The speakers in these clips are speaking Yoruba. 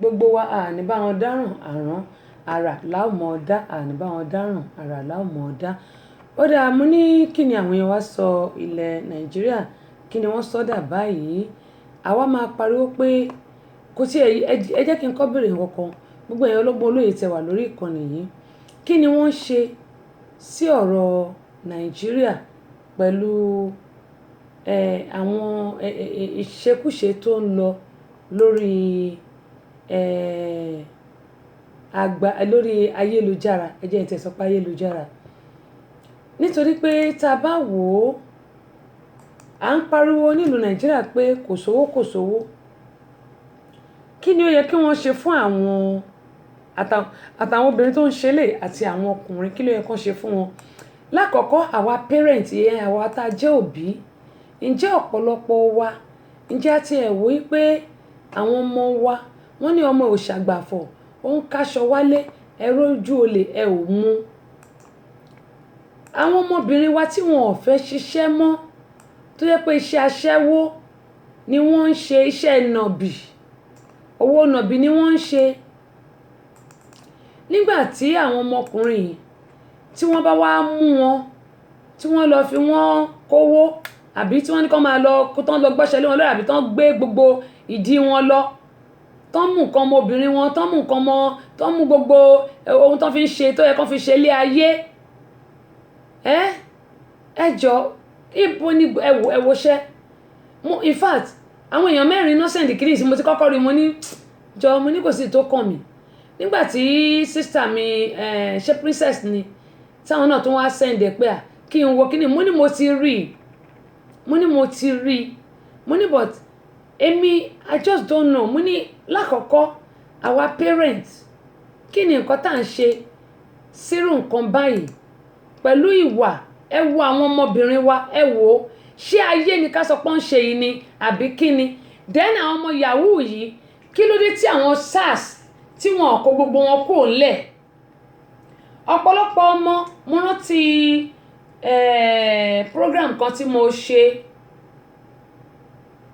gbogbo wa àní bá wọn dáràn àrán àrà láò mọ̀ ọ́ dá àní bá wọn dáràn àrà láò mọ̀ ọ́ dá. Ó dáa, mo ní kí ni àwọn èèyàn wá sọ ilẹ̀ Nàìjíríà, kí ni wọ́n sọ́dà báyìí. Àwa máa pariwo pé kò tí ẹ jẹ́ kí n kọ́ bèrè nǹkan. Gbogbo èèyàn ọlọ́gbọ́n olóye tẹ́ wà lórí ìkànnì yìí, kí ni wọ́n ṣe sí ọ̀rọ̀ Nàìjíríà pẹ̀lú àwọn ìṣekúṣe tó ń lọ lórí lórí ayélujára, ẹ jẹ́ n tẹ̀ sọ pé ayélujára. Nítorí pé tá a bá wò ó, à ń pariwo nílùú Nàìjíríà pé kò sówó. Kí ni ó yẹ kí wọ́n ṣe fún àwọn àtàwọn obìnrin tó ń ṣe lè àti àwọn ọkùnrin, kí ló yẹ kí wọ́n ṣe fún wọn? Lákọ̀ọ́kọ́ àwa parent yẹn, àwa tá a jẹ́ òbí, ǹjẹ́ ọ̀pọ̀lọpọ̀ wa ǹjẹ́ a ti ẹ̀ wò pé àwọn ọmọ wa, wọ́n ní ọmọ ò ṣàgbàfọ̀, ó ń káṣọ wálé, ẹ rójú olè ẹ ò mú. Àwọn ọmọbìnrin wa tí wọn ò fẹ́ ṣiṣẹ́ mọ́, tó yẹ pé iṣẹ́ aṣẹ́wó ni wọ́n ń ṣe, iṣẹ́ nọ̀bì, owó nọ̀bì ni wọ́n ń ṣe. Nígbà tí àwọn ọmọkùnrin yìí tí wọ́n bá wá mú wọn, tí wọ́n lọ fi wọ́n kówó, àbí tí wọ́n ní kó máa lọ tán lọ gbọ́ṣẹ́ lé wọn lórí, àbí tán gbé gbogbo ìdí wọn lọ, tán mú nǹkan ọmọbìnrin wọn, tán mú nǹkan ọmọ, tán mú gbogbo ohun tán fi ń ṣe tó yẹ kán fi ṣe ilé ayé. Ẹ jọ ibo ni ẹ wòṣẹ́. In fact àwọn èèyàn mẹ́rin náà send kiri sí mo ti kọ́kọ́ rí, mo ní kò sí tó kàn mí. Nígbà tí sister mi ṣe princess ni, táwọn náà tún wá send pé kí n wo kíni, mo ní mo ti rí, mo ní but èmi I just don't know. Mo ní lákọ̀ọ́kọ́ àwa parents, kí ni nǹkan tá à ń ṣe sírù nǹkan báyìí pẹ̀lú ìwà. Ẹ wo àwọn ọmọbìnrin wa, ẹ wò ó, ṣé ayé ni ká sọ pé ń ṣe yìí ni àbí kí ni? Then àwọn ọmọ yahoo yìí, kí ló dé tí àwọn SARS tí wọn kó gbogbo wọn kúrò ńlẹ̀? Ọ̀pọ̀lọpọ̀ ọmọ, mo rántí program kan tí mo ṣe,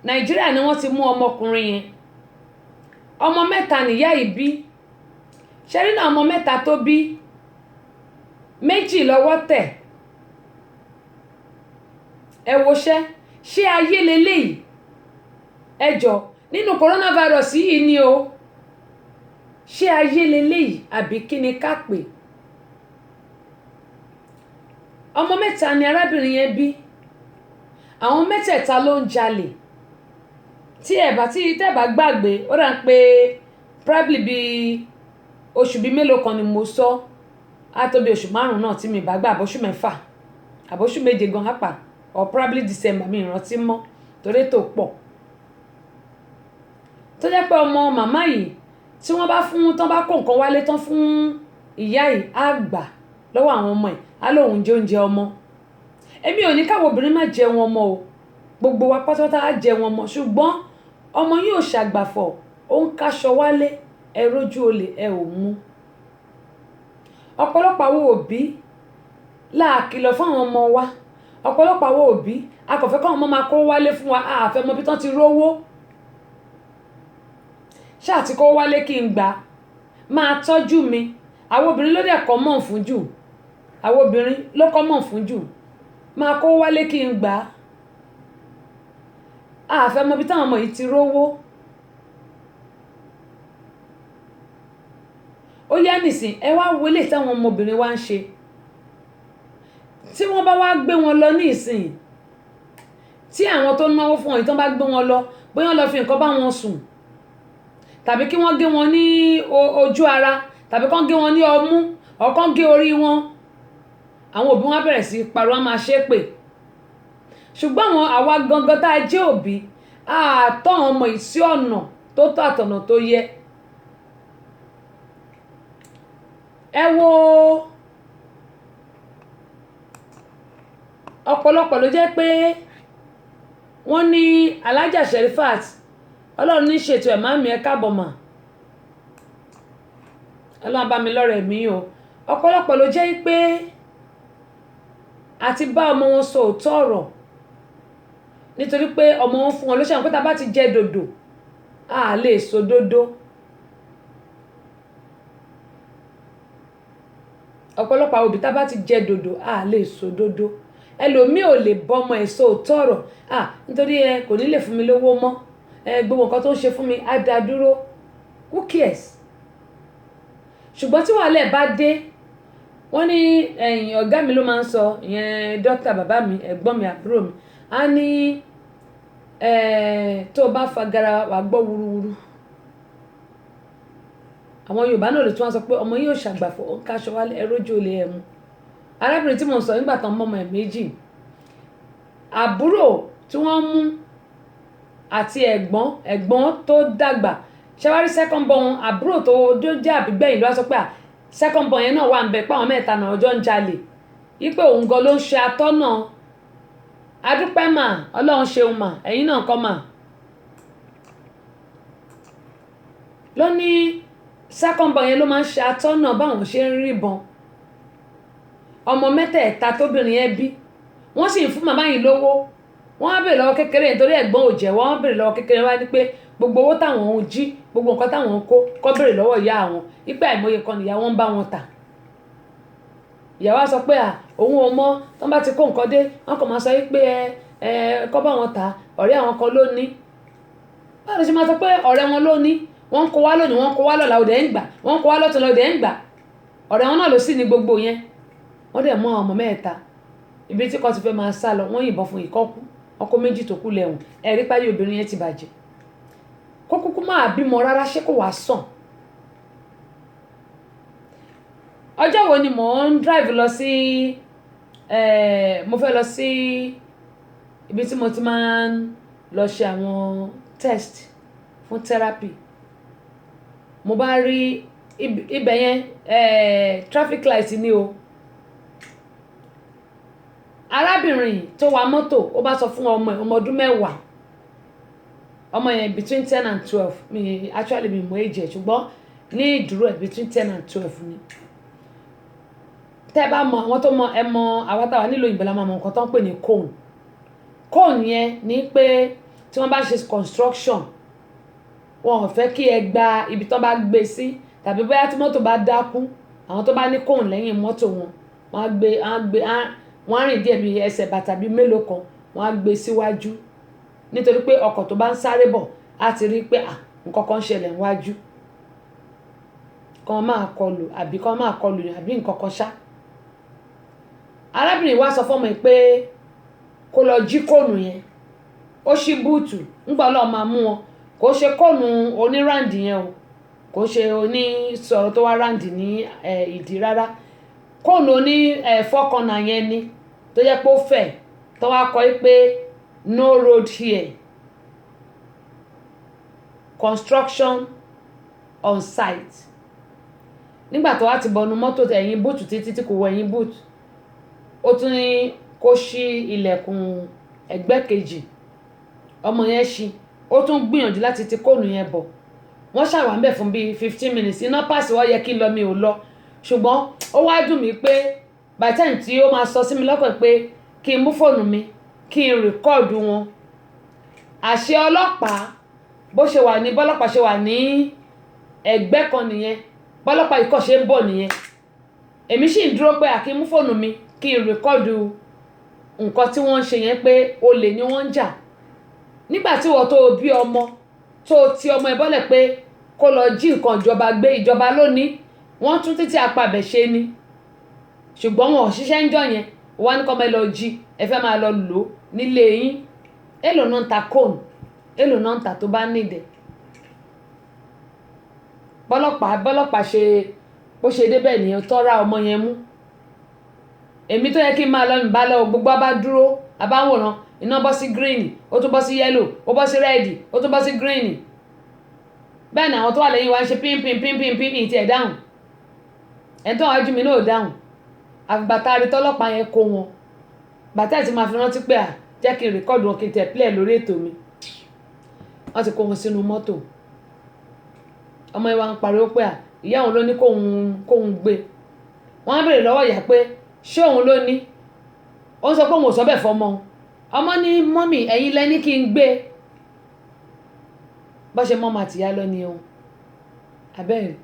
Nàìjíríà ni wọ́n ti mú ọmọkùnrin yẹn. Ọmọ 3 nìyá yìí bí. Ṣé rí náà ọmọ 3 tó bí, 2 lọ́wọ́ tẹ̀. Ẹ wòṣẹ́, ṣé ayé leléyìí? Ẹ jọ nínú coronavirus yìí ni o. Ṣé ayé leléyìí àbí kí ni ká pè? Ọmọ 3 ni arábìnrin yẹn bí. Àwọn 3 ló ń jalè. Tí ẹ bá gbàgbé, ó dà pé probably bí oṣù bí mélòó kan ni mo sọ, á tó bí oṣù 5 náà tí mi bá gbà, àbóṣù 6 àbóṣù 7 gan apá, or probably December, mi rántí mọ́ torí tó pọ̀. Tó jẹ́ pé ọmọ màmá yìí tí wọ́n bá fún, tán bá kó nǹkan wálé tán fún ìyá yìí, á gbà lọ́wọ́ àwọn ọmọ ẹ̀, á lóun jẹ oúnjẹ ọmọ. Èmi ò ní káwọn obìnrin má jẹun ọmọ o, gbogbo wa pátápátá á jẹun ọmọ, ṣùgbọ́n ọmọ yóò ṣàgbàfọ̀, ó ń káṣọ wálé, ẹ rójú olè ẹ ò mú. Ọ̀pọ̀lọpọ̀ àwọn òbí láàkìlọ̀ fún àwọn ọmọ wa, ọ̀pọ̀lọpọ̀ àwọn òbí a kò fẹ́ káwọn ọmọ máa kó wálé fún wa, a fẹ́ mọ bí tán ti rówó. Ṣáà ti kó wálé kí n gbà, máa tọ́jú mi. Àwọn obìnrin ló dẹ̀ common fún jù, àwọn obìnrin ló common fún jù. Máa kó wálé kí n gbà, a fẹ́ mọ bí táwọn ọmọ yìí ti rówó. Ó yá nìsín, ẹ wá wo eléyìí táwọn ọmọbìnrin wa ń ṣe. Tí wọ́n bá wá gbé wọn lọ ní ìsìn, tí àwọn tó náwó fún wọn yìí tán bá gbé wọn lọ, bóyá wọ́n lọ fi nǹkan bá wọn sùn, tàbí kí wọ́n gé wọn ní ojú ara, tàbí kán gé wọn ní ọmú, or kán gé orí wọn, àwọn òbí wọn bẹ̀rẹ̀ sí pariwo, wọn máa ṣépè. Ṣùgbọ́n àwa gangan tá a jẹ́ òbí, a tọ́ àwọn ọmọ yìí sí ọ̀nà tó tọ́ àtọ̀nà tó yẹ. Ẹ wo ọ̀pọ̀lọpọ̀ ló jẹ́ pé wọ́n ní Alájà Sherifat, Ọlọ́run ní ṣètò ẹ̀ máa mi ẹ káàbọ̀ mà, Ọlọ́run bá mi lọ́rẹ̀ mi o. Ọ̀pọ̀lọpọ̀ ló jẹ́ pé àti bá ọmọ wọn sọ òótọ́ ọ̀rọ̀, nítorí pé ọmọ wọn fún wọn ló ṣàwọn pé tá bá ti jẹ dòdò a lè so dòdò. ọ̀pọ̀lọpọ̀ àwọn òbí tá bá ti jẹ dòdò a lè so dòdò ẹlòmíì ò lè bọ́mọ ẹ̀ sọ òótọ́ ọ̀rọ̀ nítorí kò ní lè fún mi lówó mọ́ gbogbo nǹkan tó ń ṣe fún mi á dá dúró who cares ṣùgbọ́n tí wàhálà ẹ̀ bá dé wọ́n ní ọ̀gá mi ló máa ń sọ ìyẹn dókítà bàbá mi ẹ̀gbọ́n mi àbúrò mi á ní tó o bá fagara wà gbọ́ wuruwuru àwọn Yorùbá náà lè tún wá sọ pé ọmọ yóò ṣàgbàfọ̀ ó ń káṣọ wálé ẹrójú olè ẹ̀mú arábìnrin tí mo sọ nígbà tán mọ́mọ́ ẹ̀ méjì àbúrò tí wọ́n mú àti ẹ̀gbọ́n tó dàgbà ṣẹ́wárí second born àbúrò tó jẹ́ àbígbẹ̀yìn ló wá sọ pé second born yẹn náà wà ń bẹ páwọn mẹ́ta náà ọjọ́ ń jalè wípé òun gan ló ń ṣe atọ́nà adúpẹ́ mà ọlọ́run ṣeun mà ẹ̀yin náà kọ́ mà ló ní second born yẹn ló máa ń ṣe atọ́nà báwọn ṣe ń ríbọn ọmọ mẹ́tẹ̀ẹ̀ta tóbìnrin yẹn bí wọ́n sì ń fún màmá yìí lówó wọ́n á bèrè lọ́wọ́ kékeré nítorí ẹ̀gbọ́n ò jẹ́ wọ́n á bèrè lọ́wọ́ kékeré wá ní pé gbogbo owó táwọn ń jí gbogbo nǹkan táwọn ń kó bèrè lọ́wọ́ ìyá àwọn ipá àìmọye kan nìyá wọn ń bá wọn tà ìyá wa sọ pé òun ò mọ tó bá ti kó nǹkan dé wọn kàn máa sọ pé kọ́ bá wọn tà ọ̀rẹ́ àwọn kan ló ní báwo ló ṣe máa sọ pé ọ̀rẹ́ wọn ló ní wọ́n ń kó wá lónìí wọ́n ń kó wá lọ́la òdẹ̀ ń gbà wọ́n ń kó wá lọ́tún lọ́dẹ̀ ń gbà ọ̀rẹ́ wọn náà ló sì ní gbogbo yẹn wọ́n dẹ̀ mú àwọn ọmọ mẹ́ta ibi tí kò ti fẹ́ máa sá lọ wọ́n yìnbọn fún ìkọ́kú ọkọ méjì tó kú lẹ́hùn ẹ̀rí páyé obìnrin yẹn ti bàjẹ́ kó kúkú máa bímọ rárá ṣé kò wá sàn ọjọ́ wo ni mò ń drive lọ sí mo fẹ́ lọ sí ibi tí mo ti máa ń lọ ṣe àwọn test fún therapy mo bá rí ibẹ̀ yẹn traffic light ni o arábìnrin tó wa mọ́tò ó bá sọ fún ọmọ ọdún mẹ́wàá ọmọ yẹn between 10 and 12 mi actually mi mọ age ṣùgbọ́n ní ìdúró ẹ̀ between 10 and 12 ni tẹ́ bá mọ àwọn tó mọ ẹ mọ àwọn táwa nílò ìbẹ̀lẹ̀ máa mọ nǹkan tó ń pè ní cone yẹn ní pé tí wọ́n bá ṣe construction wọn ò fẹ́ kí ẹ gba ibi tó bá gbé sí tàbí bóyá tí mọ́tò bá dákú àwọn tó bá ní cone lẹ́yìn mọ́tò wọn wọ́n á rìn díẹ̀ bí ẹsẹ̀ bàtà bí mélòó kan wọ́n á gbé síwájú nítorí pé ọkọ̀ tó bá ń sáré bọ̀ á ti rí pé nǹkan kan ṣẹlẹ̀ níwájú kan máa kọlù àbí àbí nǹkan kan ṣá arábìnrin wa sọ fọ́mọ pé kó lọ jí kóònù yẹn ó ṣí búùtù ńgbà ọlọ́ọ̀ máa mú wọn kò ṣe kóònù oníráǹdì yẹn o kò ṣe onísọ̀rọ̀ tó wá ráǹdì ní ìdí rárá kóònù oní fọ́kànnà yẹn ni tó yẹ pé ó fẹ̀ tó wá kọ pé no road here construction on site nígbà tó wá ti bọnu mọ́tò ẹ̀yìn búùtù títí tí kò wọ ẹ̀yìn búùtù ó tún ní kó ṣí ilẹ̀kùn ẹgbẹ́ kejì ọmọ yẹn ṣí ó tún gbìyànjú láti ti kóònù yẹn bọ̀ wọ́n ṣàwà ń bẹ̀ fún bíi 15 minutes iná pàṣẹ wọ́n yẹ kí n lọ mi ò lọ ṣùgbọ́n ó wá dùn mí pé by time tí ó máa sọ sí mi lọ́kàn pé kí n mú fóònù mi kí n rìkọ́ọ̀dù wọn àṣẹ ọlọ́pàá bó ṣe wà ní bọ́lọ́pàá ṣe wà ní ẹgbẹ́ kan nìyẹn bọ́lọ́pàá ikọ̀ ṣe ń bọ̀ nìyẹn èmi sì ń dúró pé àkí mú fóònù mi kí n rìkọ́ọ̀dù nǹkan tí wọ́n ń ṣe yẹn pé olè ni wọ́n ń jà nígbà tí wọ́n tó bí ọmọ tó ti ọmọ ẹ bọ́lẹ̀ pé kó lọ jí nǹkan ìjọba gbé ìjọba lónìí wọ́n tún títí apabẹ̀ ṣe ni ṣùgbọ́n wọn ò ṣiṣẹ́ ń jọ yẹn wọ́n ní kọ́ mọ́ ẹ lọ jí ẹ fẹ́ máa lọ lò ó nílé yín èlò náà ń ta cone èlò náà ń ta tó bá nídẹ̀ bọ́lọ́pàá ṣe bó ṣe débẹ̀ nìyẹn tọ́ra ọmọ yẹn mú èmi tó yẹ kí n máa lọ nígbà lọ gbogbo bá dúró abáwòrán iná bọ́ sí green ó tún bọ́ sí yellow ó bọ́ sí red ó tún bọ́ sí green bẹ́ẹ̀ ni àwọn tó wà lẹ́yìn wa ń ṣe pín ìtì ẹ̀ dáhùn ẹ̀ tó wájú mi náà dáhùn àgbàtà rí tọ́lọ́pàá yẹn kó wọn bàtà ẹ̀ ti máa fi rántí pé jẹ́ kí n rìkọ́dù wọn kí n tẹ̀ play lórí ètò mi wọ́n ti kó wọn sínú mọ́tò ọmọ ìwà ń pariwo pé ìyá òun ló ní kóun gbé wọ́n á béèrè lọ́wọ́ ìyá pé ṣé òun ló ní ó ń sọ pé òun ò sọ bẹ́ẹ̀ fọmọ ọmọ ní mọ́mì ẹ̀yin lẹ́ni kí n gbé bọ́ ṣe mọ́mọ àtìyá lọ ni ohun abẹ́rẹ́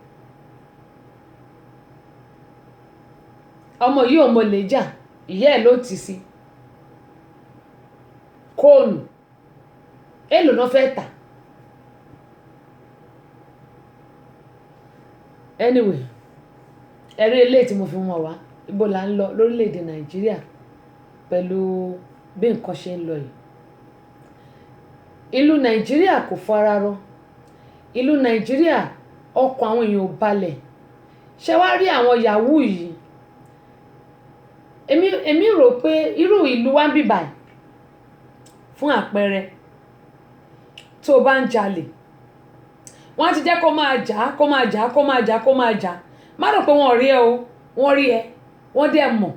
ọmọ yìí ò mọ lè jà ìyá ẹ̀ ló tì sí kóònù èlò náà fẹ́ tà anyway ẹ̀rí ilé tí mo fi wọ́n wá ibo là ń lọ lórílẹ̀‐èdè nàìjíríà pẹ̀lú bí nǹkan ṣe ń lọ yìí ìlú nàìjíríà kò fara rọ ìlú nàìjíríà ọkàn àwọn èèyàn ò balẹ̀ ṣé wàá rí àwọn yahoo yìí èmi rò pé irú ìlú wa ń bì báyìí fún àpẹẹrẹ tó o bá ń jalè wọ́n á ti jẹ́ kó máa jà má rò pé wọ́n rí ẹ o wọ́n rí ẹ wọ́n dẹ̀ mọ̀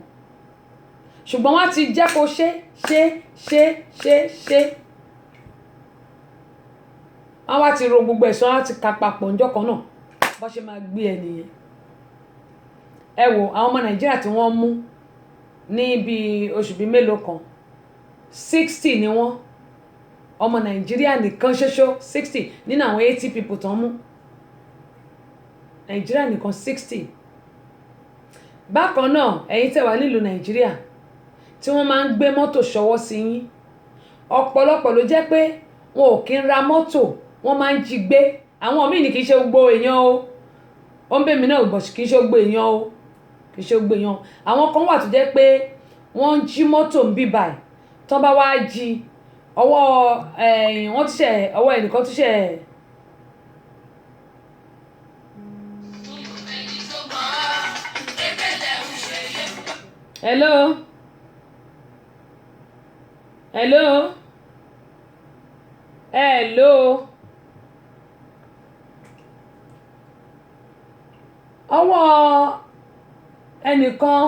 ṣùgbọ́n wọ́n á ti jẹ́ kó ṣe wọ́n wá ti ro gbogbo ẹ̀sán wọ́n á ti ka papọ̀ ńjọ́ kan náà bó ṣe máa gbé ẹ nìyẹn ẹ wò àwọn ọmọ nàìjíríà tí wọ́n mú ní bíi oṣù bíi mélòó kan 60 ni wọ́n ọmọ nàìjíríà nìkan ṣoṣo 60 nínú àwọn 80 people tán mú nàìjíríà nìkan 60 bákan náà ẹ̀yin tẹ́ wà nílùú nàìjíríà tí wọ́n máa ń gbé mọ́tò ṣọwọ́ sí yín ọ̀pọ̀lọpọ̀ ló jẹ́ pé wọn ò kí ń ra mọ́tò wọ́n máa ń jí gbé àwọn míì ní kì í ṣe gbogbo èèyàn o ó ń bẹ̀ mí náà gbọ̀n kì í ṣe gbogbo èèyàn o kì í ṣe gbogbo èèyàn àwọn kan wà tó jẹ́ pé wọ́n ń jí mọ́tò ń bí báyìí tó bá wá jí ọwọ́ wọ́n ti ṣe ọwọ́ ẹnìkan ti ṣe hello ọwọ́ ẹnìkan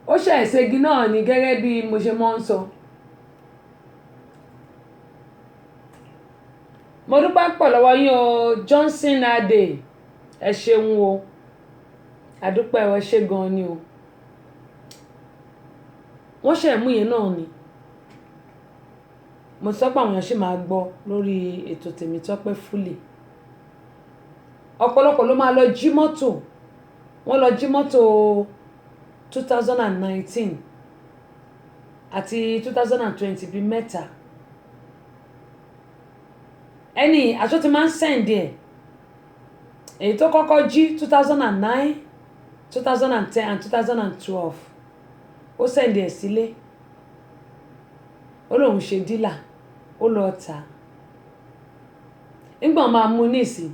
ó ṣe ìṣègi náà ni gẹ́gẹ́ bí mo ṣe mọ́ ń sọ mo dúpẹ́ pọ̀ lọ́wọ́ yín o Johnson Adé ẹ ṣeun o àdúpẹ́ ẹ ṣe gan ni o wọ́n ṣe mú yẹn náà ni mo sọ pé àwọn èèyàn ṣì máa gbọ́ lórí ètò Tèmítọ́pẹ́ Fúlẹ̀ ọ̀pọ̀lọpọ̀ ló máa lọ jí mọ́tò wọ́n lọ jí mọ́tò 2019 àti 2020 bíi mẹ́ta ẹni aṣọ ti máa ń sẹ́ǹdì ẹ̀ èyí tó kọ́kọ́ jí 2009 2010 and 2012 ó sẹ́ǹdì ẹ̀ sílé ó lóun ṣe dílà ó lọ tà nígbà máa mú nísìn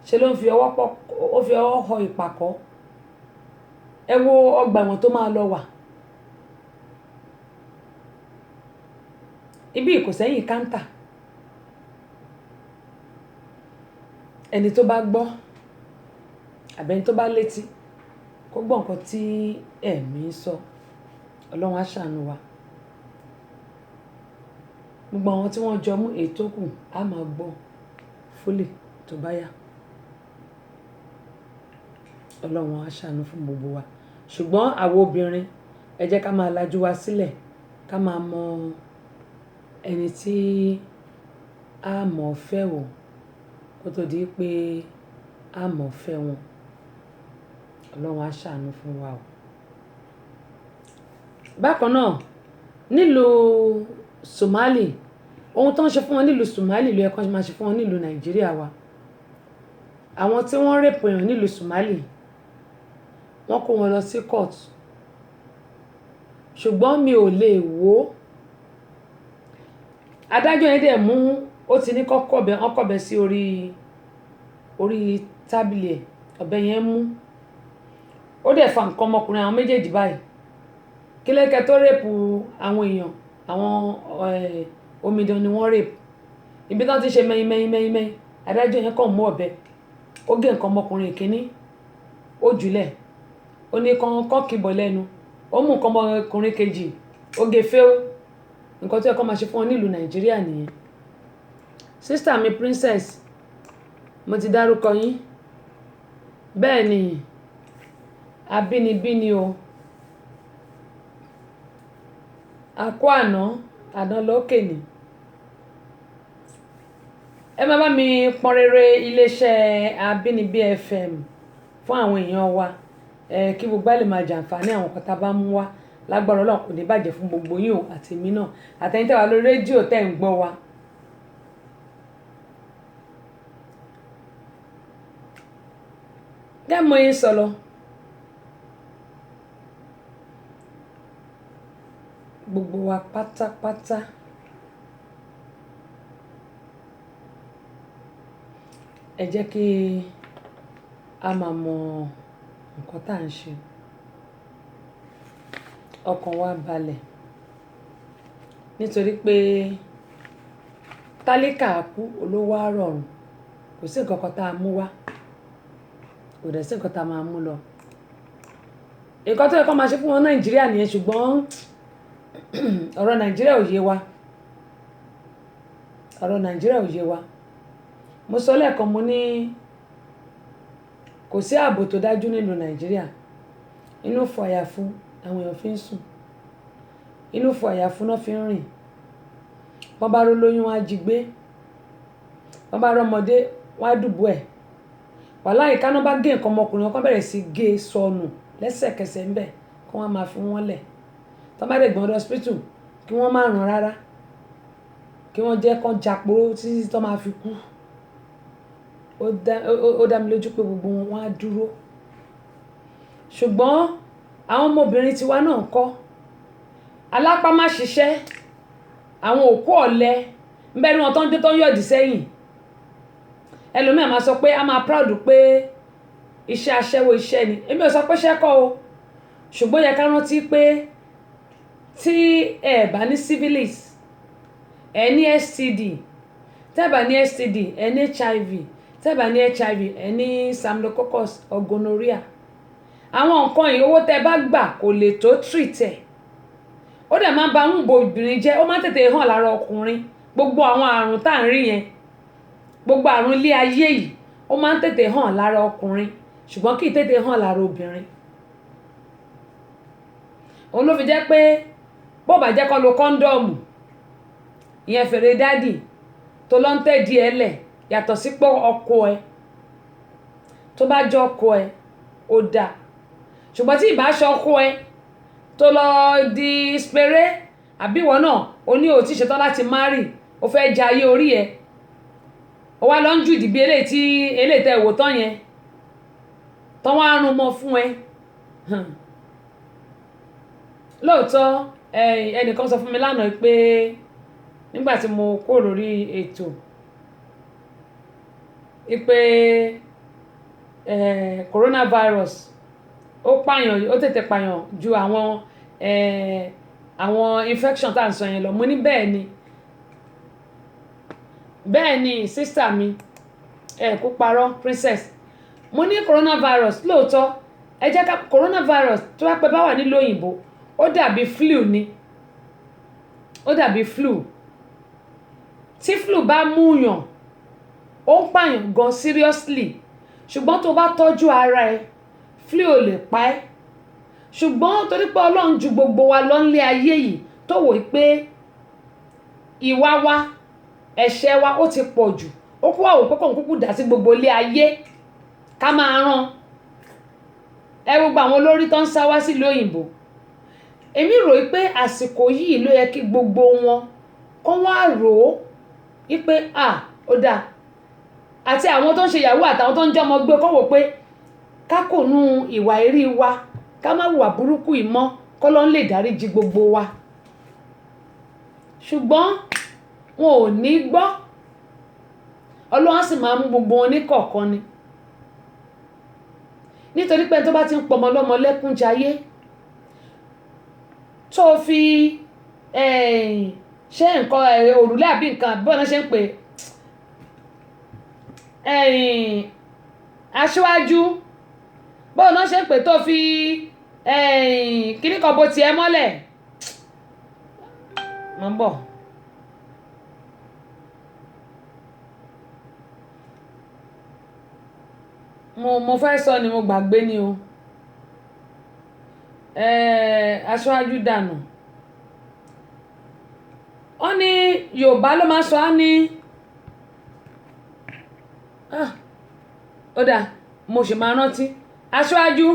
ṣe ló ń fi ọwọ́ họ ìpàkọ́ ẹ wo ọgbà ẹ̀wọ̀n tó máa lọ wà ibi ìkòsẹ́yìn káńtà ẹni tó bá gbọ́ àbẹ́ni tó bá létí kó gbọ́ nǹkan tí ẹ̀mí sọ ọlọ́run á ṣàánú wa gbogbo àwọn tí wọ́n jọ mú ètò kù á máa gbọ́ Fúlẹ̀ tó bá yá ọlọ́run á ṣàánú fún gbogbo wa ṣùgbọ́n àwọn obìnrin ẹ jẹ́ ká máa lajú wa sílẹ̀ ká máa mọ ẹni tí a mọ̀ fẹ́ wò kó tó di pé a mọ̀ fẹ́ wọn ọlọ́run á ṣàánú fún wa o. bákan náà nílùú Somali ohun tó ń ṣe fún wọn nílùú Somali ló yẹ kó máa ṣe fún wọn nílùú Nàìjíríà wa àwọn tí wọ́n rèpò èèyàn nílùú Somali wọ́n kó wọn lọ sí court ṣùgbọ́n mi ò lè wò ó adájọ́ yẹn dẹ̀ mú ó ti ní kọ́kọ́bẹ sí orí tábìlì ẹ̀ ọ̀bẹ yẹn mú ó dẹ̀ fa nǹkan ọmọkùnrin àwọn méjèèjì báyìí kílẹ̀kẹ́ tó rèpù àwọn èèyàn àwọn omidan ni wọ́n rèpù ibi tí wọ́n ti ṣe mẹ́yìn adájọ́ yẹn kàn mú ọ̀bẹ ó gé nǹkan ọmọkùnrin kínní ó jùlẹ̀ ó ní kán kìbọ̀ lẹ́nu ó mú nǹkan ọmọkùnrin kejì ó gé fẹ́ẹ́ nǹkan tó yẹ kó máa ṣe fún wọn nílùú Nàìjíríà nìyẹn sísítà mi Princess mo ti dárúkọ yín bẹ́ẹ̀ ni abínibí ni o àkó àná lókè ni ẹ máa bá mi pọn rere iléeṣẹ́ Abínibí FM fún àwọn èèyàn wa kí gbogbo lè máa jàǹfààní àwọn kan tá a bá mú wá lágbára Ọlọ́run kò ní bàjẹ́ fún gbogbo yín o àti èmi náà àtẹ̀yin tẹ́ wà lórí rédíò tẹ́ ń gbọ́ wa. gẹ́mọ yín sọ̀rọ̀ gbogbo wa pátápátá ẹ jẹ́ kí a máa mọ nǹkan tá à ń ṣe ọkàn wa balẹ̀ nítorí pé tálíkà kú olówó á rọrùn kò sí nǹkan kan tá a mú wá kò dẹ̀ sí nǹkan tá a máa mú lọ nǹkan tó yẹ kó máa ṣe fún wọn Nàìjíríà nìyẹn ṣùgbọ́n ọ̀rọ̀ Nàìjíríà ò yé wa ọ̀rọ̀ Nàìjíríà ò yé wa mo sọ lẹ́ẹ̀kan mo ní kò sí ààbò tó dájú nílùú Nàìjíríà inú fọ àyàfu àwọn èèyàn fi ń sùn inú fọ àyàfu náà fi ń rìn wọ́n bá rólóyún wọn á jí gbé wọ́n bá rọ́mọdé wọn á dùbú ẹ̀ wàláhì káná bá gé nǹkan ọmọkùnrin wọn bẹ̀rẹ̀ sí gé sọnù lẹ́sẹ̀kẹsẹ̀ ń bẹ̀ kí wọ́n máa fi wọ́n lẹ̀ tó bá dẹ̀ gbọ́n hospital kí wọ́n má ràn rárá kí wọ́n jẹ́ kán jàporó títí tó máa fi kú ó dá mi lójú pé gbogbo wọn á dúró ṣùgbọ́n àwọn ọmọbìnrin tiwa náà kọ́ alápá má ṣiṣẹ́ àwọn òkú ọ̀lẹ ń bẹ́ẹ̀ ni wọn tó ń dé tó ń yọ̀dí sẹ́yìn ẹlòmíà máa sọ pé a máa proud pé iṣẹ́ aṣẹ́wó iṣẹ́ ni èmi ò sọ pé iṣẹ́ kọ́ o ṣùgbọ́n yẹ ká rántí pé tí ẹ bá ní syphilis ẹ ní STD tẹ́ bá ní STD ẹ ní HIV tẹ́ bá ní HIV ẹ ní Staphylococcus or gonorrhea àwọn nǹkan yìí owó tẹ́ bá gbà kò lè tó treat ẹ̀ ó dẹ̀ máa ń ba ń bo obìnrin jẹ́ ó máa ń tètè hàn lára ọkùnrin gbogbo àwọn àrùn tá à ń rí yẹn gbogbo àrùn ilé ayé yìí ó máa ń tètè hàn lára ọkùnrin ṣùgbọ́n kì í tètè hàn lára obìnrin òun ló fi jẹ́ pé bó bá jẹ́ kó lo kọ́ńdọ̀mù ìyẹn fèrè dádì tó lọ ń tẹ̀dí ẹ lẹ̀ yàtọ̀ sí pé ọkọ ẹ tó bá jọ ọkọ ẹ ó dáa ṣùgbọ́n tí ìbá ṣọkọ ẹ tó lọ di spere àbí ìwọ náà ó ní ó ti ṣetán láti márì ó fẹ́ jẹ ayé orí ẹ ó wá lọ ń jù ìdìbí eléyìí tẹ ìwò tán yẹn tán wá rún mọ́ fún ẹ lóòótọ́ ẹnìkan sọ fún mi lánàá pé nígbà tí mo kó lórí ètò pé coronavirus ó pààyàn ó tètè pààyàn ju àwọn infection tá à ń sọ yẹn lọ mo ní bẹ́ẹ̀ ni sister mi kó parọ́ princess mo ní coronavirus lóòótọ́ ẹ jẹ́ ká coronavirus tó wá pẹ́ bá wà nílùú òyìnbó ó dàbí flu ni ó dàbí flu tí flu bá múyàn ó ń pààyàn gan seriously ṣùgbọ́n tó bá tọ́jú ara ẹ flu ò lè pa ẹ́ ṣùgbọ́n torí pé Ọlọ́run ju gbogbo wa lọ nílé ayé yìí tó wò pé ìwà wa ẹ̀ṣẹ̀ wa ó ti pọ̀ jù ó kó àwò pé kò ń kúkú dá sí gbogbo ilé ayé ká máa rán ẹ gbogbo àwọn olórí tó ń sá wá sílùú òyìnbó èmi rò pé àsìkò yìí ló yẹ kí gbogbo wọn kó wá rò ó wípé ó dáa àti àwọn tó ń ṣe yahoo àtàwọn tó ń jọmọ gbé kó wò pé ká kò nú ìwà èrí wa ká má hùwà burúkú yìí mọ́ kó lọ́n lè dáríjì gbogbo wa ṣùgbọ́n wọn ò ní gbọ́ Ọlọ́run sì máa mú gbogbo wọn ní kọ̀ọ̀kan ni nítorí pé tó bá ti ń pọmọ lọ́mọ lẹ́kún jayé tó fi ṣe nǹkan òrùlé àbí nǹkan bọ́ọ̀nà ṣe ń pè aṣíwájú bọ́ọ̀nà ṣe ń pè tó fi kíní kan bó tiẹ̀ mọ́lẹ̀ mọ́ ń bọ̀. mo fẹ́ sọ ni mo gbàgbé ni o aṣáájú dànù wọ́n ní Yorùbá ló máa sọ á ní ó dà mo sì máa rántí aṣáájú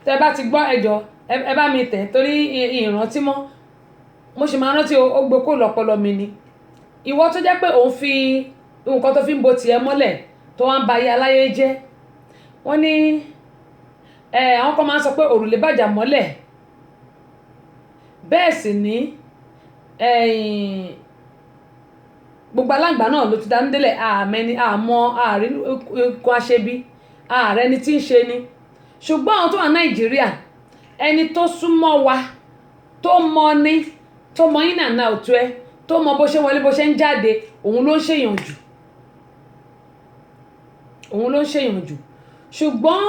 tẹ́ bá ti gbọ́ ẹjọ́ ẹ bá mi tẹ̀ torí ìrántí mọ́ mo sì máa rántí ó gbé kó lọ́pọlọ mi ni ìwọ tó jẹ́ pé òun fi nǹkan tó fi ń bo tiẹ̀ mọ́lẹ̀ tó wá ń ba ayé aláyé jẹ́ wọ́n ní àwọn kan máa ń sọ pé òrùlé bàjá mọ́lẹ̀ bẹ́ẹ̀ sì ní gbogbo aláǹgbá náà ló ti dánú délẹ̀ àmẹ́ni àmọ́ ààrí ikú aṣebi ààrẹ ni tí ń ṣe ni ṣùgbọ́n àwọn tó wà Nàìjíríà ẹni tó súnmọ́ wa tó mọ ní tó mọ yín nàná òtún ẹ tó mọ bó ṣe wọlé bó ṣe ń jáde òun ló ń ṣèyàn jù ṣùgbọ́n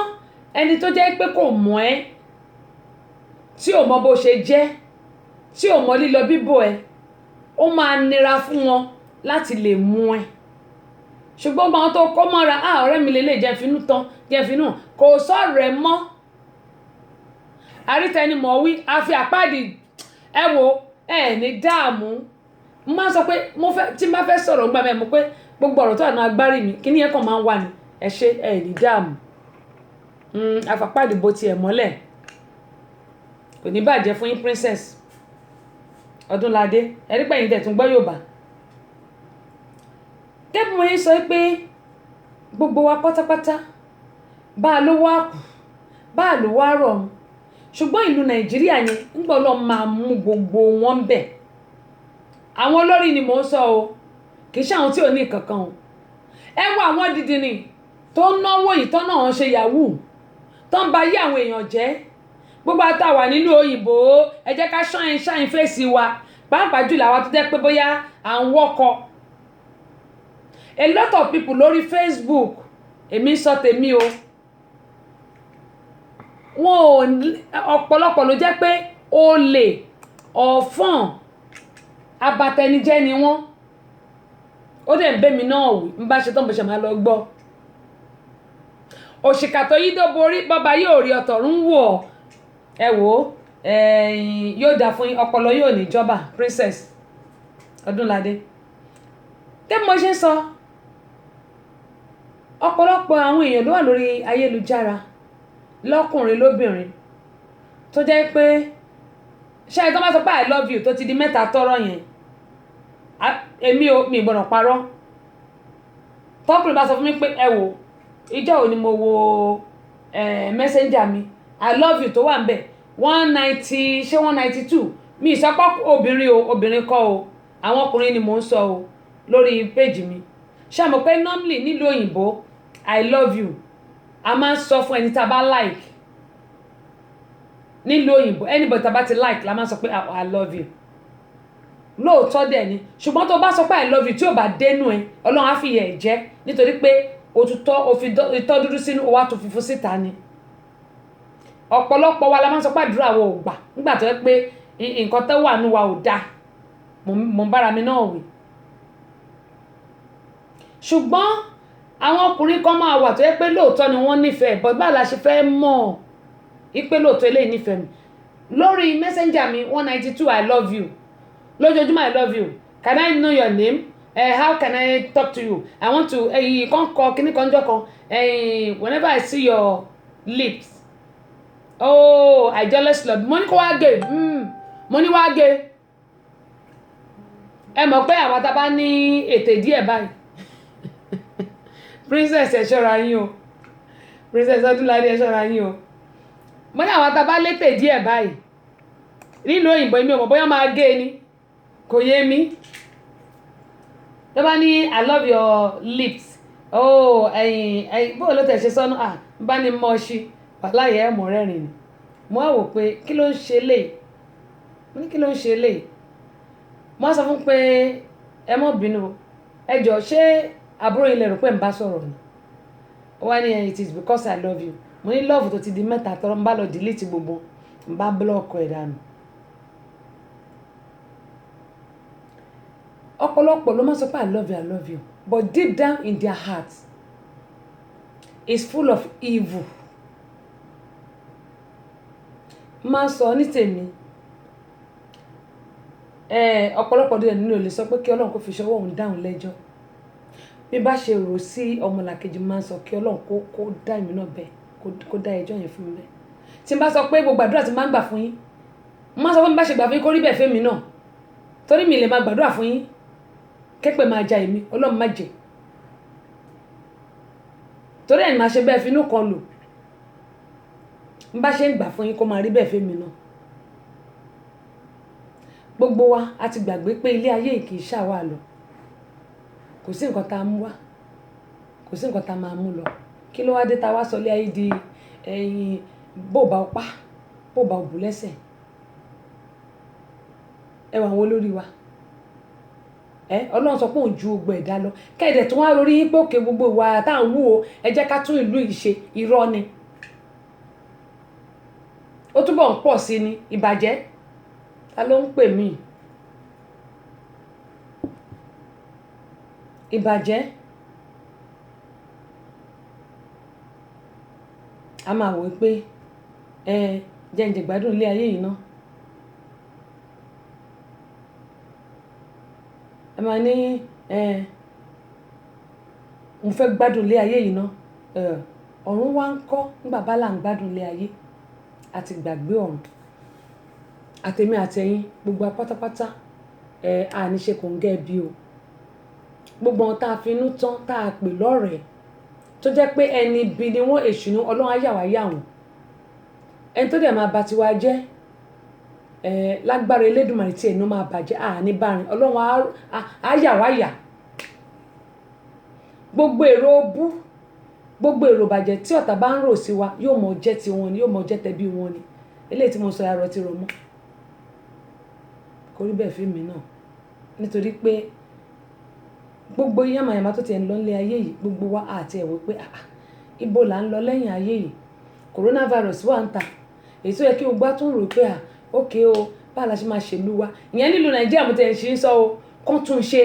ẹni tó jẹ́ pé kò mọ̀ ẹ́ tí ò mọ bó ṣe jẹ́ tí ò mọ lílọ bíbọ̀ ẹ ó máa nira fún wọn láti lè mú ẹ ṣùgbọ́n àwọn tó kọ́ mọ́ra ọ̀rẹ́ mi lélẹ̀ jẹ́finú tán jẹ́finú kò sọ̀rọ̀ ẹ mọ́ àrítẹni mọ̀ wí àfi àpáàdì ẹ wo ẹ ní dààmú mo máa sọ pé tí n bá fẹ́ sọ̀rọ̀ gbà mẹ́ mo pé gbogbo ọ̀rọ̀ tó wà ní agbárí mi kí ni ẹ kàn máa ń wà ní ẹ ṣe ẹ ní dààmú àfàpáàdì bó tiẹ̀ mọ́lẹ̀ kò ní bàjẹ́ fún yín princess Ọdúnládé ẹ̀rí pẹ̀yìn tẹ̀ tún gbọ́ Yorùbá kẹ́bí mo yín sọ pé gbogbo wa pátápátá bá a ló wá kù bá a ló wá rọ̀ ṣùgbọ́n ìlú Nàìjíríà yẹn ń gbọ́ lọ́ máa mú gbogbo wọn bẹ̀ àwọn olórí ni mò ń sọ o kì í ṣe àwọn tí ò ní kankan o ẹ wo àwọn dìdìrìn tó ń náwó yìí tán náà ṣe yahoo tó ń ba yí àwọn èèyàn jẹ́ gbogbo àtàwà nílùú òyìnbó ẹ jẹ́ ká ṣáìn fèsì wa pàápàá jùlọ àwọn tó jẹ́ pé bóyá à ń wọ́kọ̀ a lot of people lórí Facebook èmi sọ tèmi o wọn ò ọ̀pọ̀lọpọ̀ ló jẹ́ pé olè ọ̀fọ̀n abatẹnijẹ́ ni wọ́n ó dẹ̀ ń bẹ́ mi náà wí ń bá ṣe tán bó ṣe máa lọ gbọ́ òṣìkà tó yí dó borí bọ́ba yóò rí ọ̀tọ̀rún wò ọ́ ẹ wò ó yóò dà fún ọpọlọ yóò ní ìjọba princess Ọdúnládé kí mo ṣe ń sọ ọ̀pọ̀lọpọ̀ àwọn èèyàn ló wà lórí ayélujára lọ́kùnrin lóbìnrin tó jẹ́ pé ṣé ẹ tó bá sọ pé I love you tó ti di mẹ́ta tọrọ yẹn èmi ò mi gbọ́dọ̀ parọ́ tọ́kùnrin bá sọ fún mi pé ẹ wò ìjọ́ òní mo wo messenger mi I love you tó wà ń bẹ̀ 190 ṣé 192 mi ìsọpọ̀ obìnrin kọ́ o àwọn ọkùnrin ni mò ń sọ o lórí péjì mi ṣé àmọ́ pé normally nílùú òyìnbó I love you a máa ń sọ fún ẹni tá a bá like nílùú òyìnbó anybody tá a bá ti like la máa ń sọ pé I love you lóòótọ́ dẹ̀ ni ṣùgbọ́n tó bá sọ pé I love you tí ò bá dénú ẹ Ọlọ́run á fi yẹ̀ ẹ̀ jẹ́ nítorí pé òtútọ́ òfin ìtọ́ dúdú sínú owó àtòfìfo síta ni ọ̀pọ̀lọpọ̀ wa la máa ń sọ pé àdúrà wa ò gbà nígbà tó yẹ pé nǹkan tó wà nínú wa ò dáa mo ń bára mi náà wí ṣùgbọ́n àwọn ọkùnrin kan máa wà tó yẹ pé lóòótọ́ ni wọ́n nífẹ̀ẹ́ but báwo la ṣe fẹ́ mọ̀ ipe lóòótọ́ eléyìí nífẹ̀ẹ́ mi lórí messenger mi 192 I love you lójoojúmọ́ I love you can I know your name how can I talk to you I want to kan kọ kíní kan jọ kan whenever I see your lips oh I jealous love mo ní kó wá gé mo ní wá gé ẹ mọ̀ pé àwọn tá a bá ní ètè díẹ̀ báyìí princess ẹ ṣọ́ra yín o princess Ọdúnládé ẹ ṣọ́ra yín o mo ní àwọn tá a bá létè díẹ̀ báyìí nílùú òyìnbó mi ò mọ̀ bóyá máa gé ni kò yé mi tó bá ní I love your lips oh bóò ló tẹ̀ ṣe sọ́nà bá ní mọ́ ṣí wàláyé ẹ̀ mọ̀ rẹ́rìn ni mo wá wò pé kí ló ń ṣe léyìí mo ní kí ló ń ṣe léyìí mo wá sọ fún pé ẹ mọ́ bínú ẹ jọ ṣé àbúrò ilẹ̀ rò pé ń bá sọ̀rọ̀ ni ó wá ní it is because I love you mo ní love tó ti di mẹ́ta tọrọ ń bá lọ delete gbogbo ń bá block ẹ̀ dànù ọ̀pọ̀lọpọ̀ ló máa sọ pé I love you but deep down in their heart is full of evil máa sọ ní tèmi ọ̀pọ̀lọpọ̀ díẹ̀ nínú olè sọ pé kí Ọlọ́run kó fi ṣọwọ́ òun dáhùn lẹ́jọ́ bí bá ṣe rò sí ọmọlàkejì máa ń sọ kí Ọlọ́run kó dá èmi náà bẹ́ẹ̀ kó dá ẹjọ́ yẹn fún mi bẹ́ẹ̀. Tí n bá sọ pé gbogbo àdúrà tí n bá ń gbà fún yín, mo máa sọ pé mi bá ṣe gbà fún yín kó rí bẹ́ẹ̀ fẹ́mi náà, torí mi lè máa gbàdúrà fún yín kẹ́pẹ́ máa ja èmi, Ọlọ́run má jẹ́, torí ẹ̀ ní máa ṣe bẹ́ẹ̀ finú kan lò. N bá ṣe ń gbà fún yín kó máa rí bẹ́ẹ̀ fẹ́mi náà. Gbogbo wa a ti gbàgbé pé ilé ayé yìí kì í ṣàwà lọ, kò sí nǹkan tá a mú wá, kò sí nǹkan tá a máa mú lọ. Kí ló wá dé tá a wá sọ ilé ayé di ẹyin bó bá ọpá bó bá òbú lẹ́sẹ̀? Ẹ wà àwọn olórí wa, Ọlọ́run sọ pé òun ju gbogbo ẹ̀dá lọ, kẹ́ẹ̀dẹ̀ tó wá lórí yín pé òkè gbogbo ìwà tá à ń wù o, ẹ jẹ́ ká tún ìlú yìí ṣe, irọ́ ni. Ó túbọ̀ ń pọ̀ sí ni ìbàjẹ́. Ta ló ń pè mí? Ìbàjẹ́. A máa wò pé jẹ́ ń jẹ gbádùn ilé ayé yìí ná. Ẹ máa ní mo fẹ́ gbádùn ilé ayé yìí ná. Ọ̀run wá ń kọ́ nígbà bá là ń gbádùn ilé ayé, àti gbàgbé ọ̀run. Àtèmi àtẹ̀yin gbogbo apátápátá àníṣe kò ń gẹ́ bí o. Gbogbo wọn tá a fi inú tán tá a pè lọ́rẹ̀ẹ́ tó jẹ́ pé ẹni bí ni wọ́n, èṣù ni Ọlọ́run á yà wá yà wọ́n. Ẹni tó dẹ̀ máa bà tiwa jẹ́ lágbára Elédùmarè tí ẹnu máa bàjẹ́ àní bárin, Ọlọ́run á yà wá yà. Gbogbo èrò bú, gbogbo èrò bàjẹ́ tí ọ̀tá bá ń rò sí wa yóò mọ jẹ́ ti wọn ni, yóò mọ jẹ́ tẹbí wọn ni. Eléyìí tí mo sọ arọ ti rọ mọ́, kò rí bẹ́ẹ̀ fún mi náà, nítorí pé gbogbo yàmàyàmà tó ti ẹ̀ ń lọ nílé ayé yìí, gbogbo wa àti ẹ̀wọ̀ pé ibo là ń lọ lẹ́yìn ayé yìí. Coronavirus wà ń ta, èyí tó yẹ kí gbogbo tún rò pé ókè o, báwo la ṣe máa ṣèlú wa. Ìyẹn nílùú Nàìjíríà mo tẹ̀ ń ṣe sọ o, kán tún ṣe,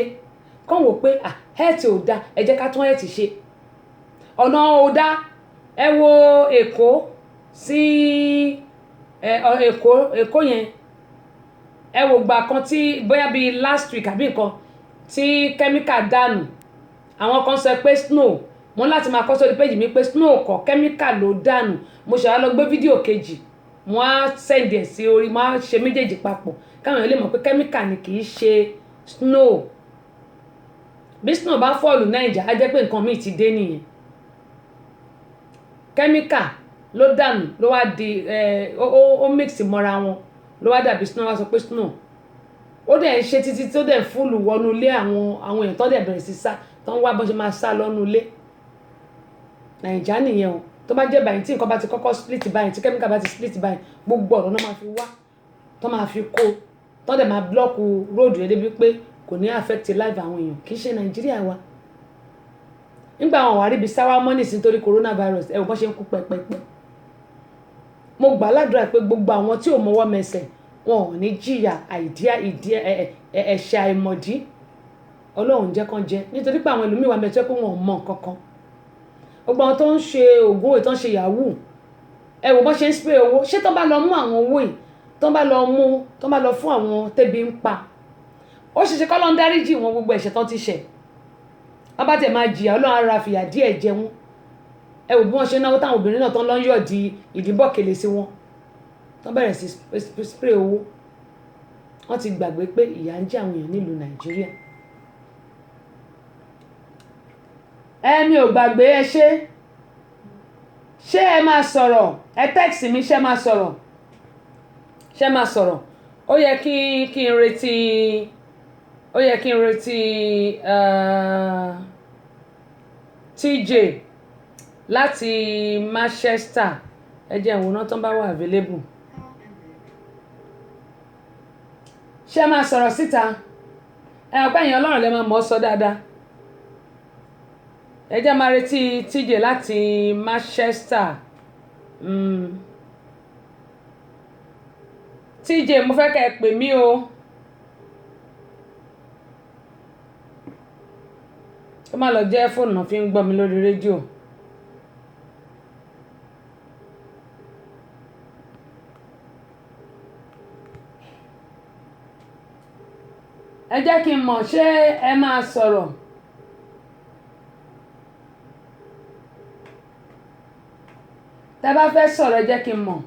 kán wò pé health ò da, ẹ jẹ́ ká tún health ṣe. Ọ̀nà ò da, ẹ wo Èkó sí Èkó yẹn, ẹ wò gbà kan tí bóyá bíi last week àbí nǹkan tí chemical dànù, àwọn kan sọ pé snow, mo láti máa kọ sórí page mi pé snow kọ́ chemical ló dànù. Mo ṣe wá lọ gbé fídíò kejì, mo á send ẹ̀ sí orí, mo á ṣe méjèèjì papọ̀ káwọn èèyàn lè mọ̀ pé chemical ni kì í ṣe snow. Bí snow bá fọ́ọ̀lù Naija á jẹ́ pé nǹkan míì ti dé nìyẹn. Chemical ló dànù, ló wá di ó mix mọ́ra wọn, ló wá dàbí snow, wá sọ pé snow. Ó dẹ̀ ń ṣe títí tó dẹ̀ fúlù wọnú ilé àwọn èèyàn tó dẹ̀ bẹ̀rẹ̀ sí sá, tó ń wá bó ṣe máa sá lọ́nu ilé. Naija nìyẹn o. Tó bá jẹ́ báyìí tí nǹkan bá ti kọ́kọ́ split báyìí, tí chemical bá ti split báyìí, gbogbo ọ̀rọ̀ náà máa fi wá, tó máa fi kó, tó dẹ̀ máa block road yẹn débi pé kò ní affect life àwọn èèyàn. Kì í ṣe Nàìjíríà wa. Nígbà àwọn wà ríbi sáwá mọ́nì sí nítorí coronavirus, ẹ wò bó ṣe ń kú pẹ́pẹ́pẹ́. Mo gbà ládùúrà pé gbogbo àwọn tí ò mọwọ́ mẹsẹ̀ wọn ò ní jìyà ẹ̀ṣẹ̀ àìmọ̀dí. Ọlọ́run jẹ́ kán jẹ́, nítorí pé àwọn ẹlòmíì wà mẹ́tọ́ pé wọn ò mọ nǹkan kan. Gbogbo àwọn tó ń ṣe ògùn òye tó ń ṣe yahoo, ẹ wò bó ṣe ń spray owó. Ṣé tó bá lọ mú àwọn owó yìí, tó bá lọ fún àwọn tẹ́bi ń pa, ó ṣeṣe kọ́ ló ń dáríjì wọn gbogbo ẹ̀ṣẹ̀ tó ti ṣẹ̀. Wọ́n bá tẹ̀ máa jìyà, Ọlọ́run á ra fìyà díẹ̀ jẹ wọ́n. Ẹ wò bí wọ́n ṣe náwó táwọn obìnrin náà tó ń lọ yọ̀ di ìdíbọ̀kẹ̀lẹ̀ sí wọn, tó bẹ̀rẹ̀ sí spray owó. Wọ́n ti gbàgbé pé ìyà ń jẹ àwọn èèyàn nílùú Nàìjíríà. Mi ò gbàgbé, ẹ ṣé ẹ máa sọ̀rọ̀, ẹ text mi, ṣé máa sọ̀rọ̀, ṣé máa sọ̀rọ̀. Ó yẹ kí n retí TJ láti Manchester. Ẹ jẹ́ ìwòran tó bá wà available. Ṣé máa sọ̀rọ̀ síta? Ọ̀pẹ́ èèyàn Ọlọ́run lè máa mọ̀ ọ́ sọ dáadáa. Ẹ jẹ́ máa retí TJ láti Manchester. TJ mo fẹ́ kẹ́ ẹ pè mí o. Ó má lọ jẹ́ fóònù náà fi ń gbọ́ mi lórí rédíò. Ẹ jẹ́ kí n mọ̀, ṣé ẹ máa sọ̀rọ̀? tẹ́ bá fẹ́ sọ̀rọ̀ ẹ jẹ́ kí n mọ̀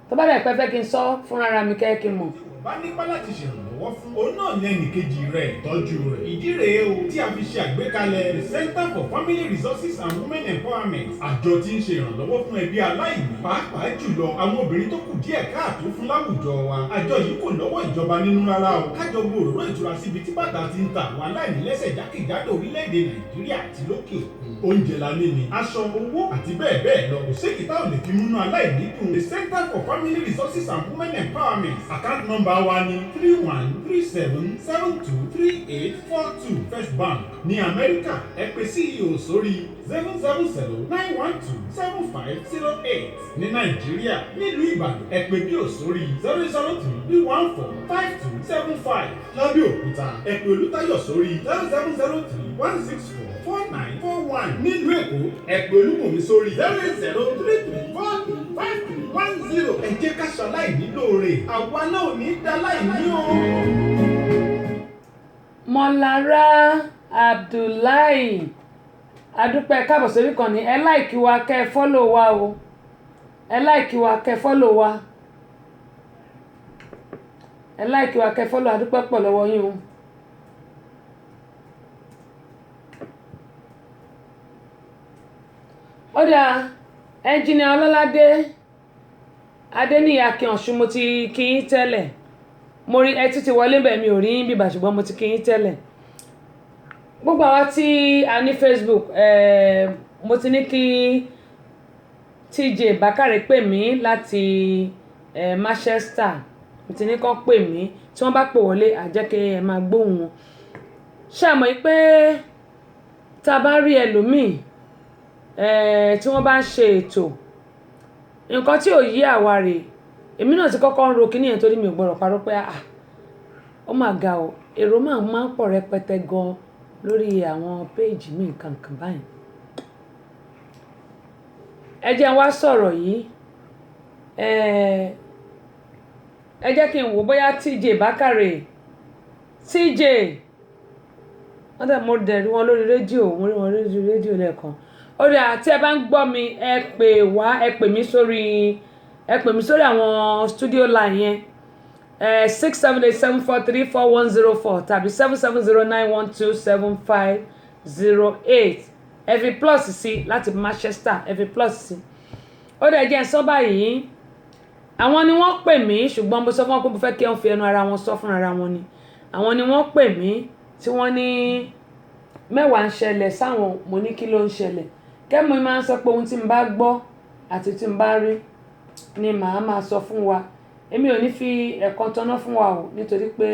tó bá dẹ̀ pẹ́ fẹ́ kí n sọ fúnra mi kẹ́ kí n mọ̀. bá nípa láti ṣèrànlọ́wọ́ fún òun náà lẹ́nìkejì rẹ̀ tọ́jú rẹ̀. ìdí rèé o tí a fi ṣe àgbékalẹ̀ the Center for Family Resources and Women Empowerment. àjọ tí ń ṣe ìrànlọ́wọ́ fún ẹbí aláìní pàápàá jùlọ àwọn obìnrin tó kù díẹ̀ káàtó fún láwùjọ wa. àjọ yìí kò lọ́wọ́ ìjọba nínú rárá o. kájọ gbòòrò ìtura síbi tí bàtà ti ń ta àwọn aláìní lẹ́sẹ̀ jákèjádò orílẹ̀-èdè Nàìjíríà àti lókè òkun. oúnjẹ la ní ni aṣọ owó àti bẹ́ẹ̀ bẹ́ẹ̀ lọ. kò séyìí tá ò lè fi múnú aláìní dùn. the Center for Family Resources and Women Empowerment. account number wa ni 3137723842 First Bank ní Amẹ́ríkà. ẹ pè CEO sórí 07091275008. ní Nàìjíríà nílùú Ìbàdàn ẹ pè bí ò sórí 00331452275. lábẹ́òkúta ẹ pè Olútáyọ̀ sórí 07031644941. nílùú Èkó ẹ pè Olúmọ̀mí sórí 08033435310. ẹ jẹ́ ká ṣaláìní lóore àwa náà ò ní dá láìní o. Mọ́lára Abdullahi adúpẹ́ káàbọ̀ sórí kan ní ẹ láìkí wa kẹ́ ẹ fọ́lò wa o ẹ láìkí wa kẹ́ ẹ fọ́lò wa ẹ láìkí wa kẹ́ ẹ fọ́lò adúpẹ́ pọ̀ lọ́wọ́ yín o. ó dáa ẹnjìnìà Ọlọ́ládé Adéníyì Akínọ̀ṣun mo ti kí yín tẹ́lẹ̀ mo rí ẹtí ti wọlé bẹ́ẹ̀ mi ò rí bíbà ṣùgbọ́n mo ti kí yín tẹ́lẹ̀ gbogbo àwa tí a ní Facebook mo ti ní kí TJ Bákàrè pè mí láti Manchester mo ti ní kán pè mí tí wọ́n bá pè wọlé àjẹ́kẹ́ ẹ máa gbóhùn wọn ṣàmọ́ pé tá a bá rí ẹlòmíì tí wọ́n bá ń ṣe ètò nǹkan tí ò yí àwa rèé èmi náà ti kọ́kọ́ ń ro kíní yẹn torí mi ò gbọ́dọ̀ parọ́ pé ó mà ga o èrò máa ń pọ̀ rẹpẹtẹ gan lórí àwọn péèjì mi kankan báyìí ẹ jẹ́ wá sọ̀rọ̀ yìí ẹ jẹ́ kí n wò bóyá TJ Bákàrè TJ wọ́n dẹ̀ mo dẹ̀rí wọn lórí rédíò mo rí wọn lórí rédíò lẹ́ẹ̀kan ó dà tí ẹ bá ń gbọ́ mi ẹ pè mí sórí àwọn studio line yẹn 67874344104 tàbí 7709127508 ẹ fi plus sí láti Manchester ẹ fi plus sí. ó dẹ̀ jẹ́ sọ báyìí àwọn ni wọ́n pè mí ṣùgbọ́n mo sọ fún wọn pé mo fẹ́ kí wọ́n fi ẹnu ara wọn sọ fún ara wọn ni àwọn ni wọ́n pè mí tí wọ́n ní mẹ́wàá ń ṣẹlẹ̀ sáwọn mo ní kí ló ń ṣẹlẹ̀ kẹ́mi máa ń sọ pé ohun tí n bá gbọ́ àti tí n bá rí ni màá máa sọ fún wa èmi ò ní fi ẹ̀kan tọ́ná fún wa o nítorí pé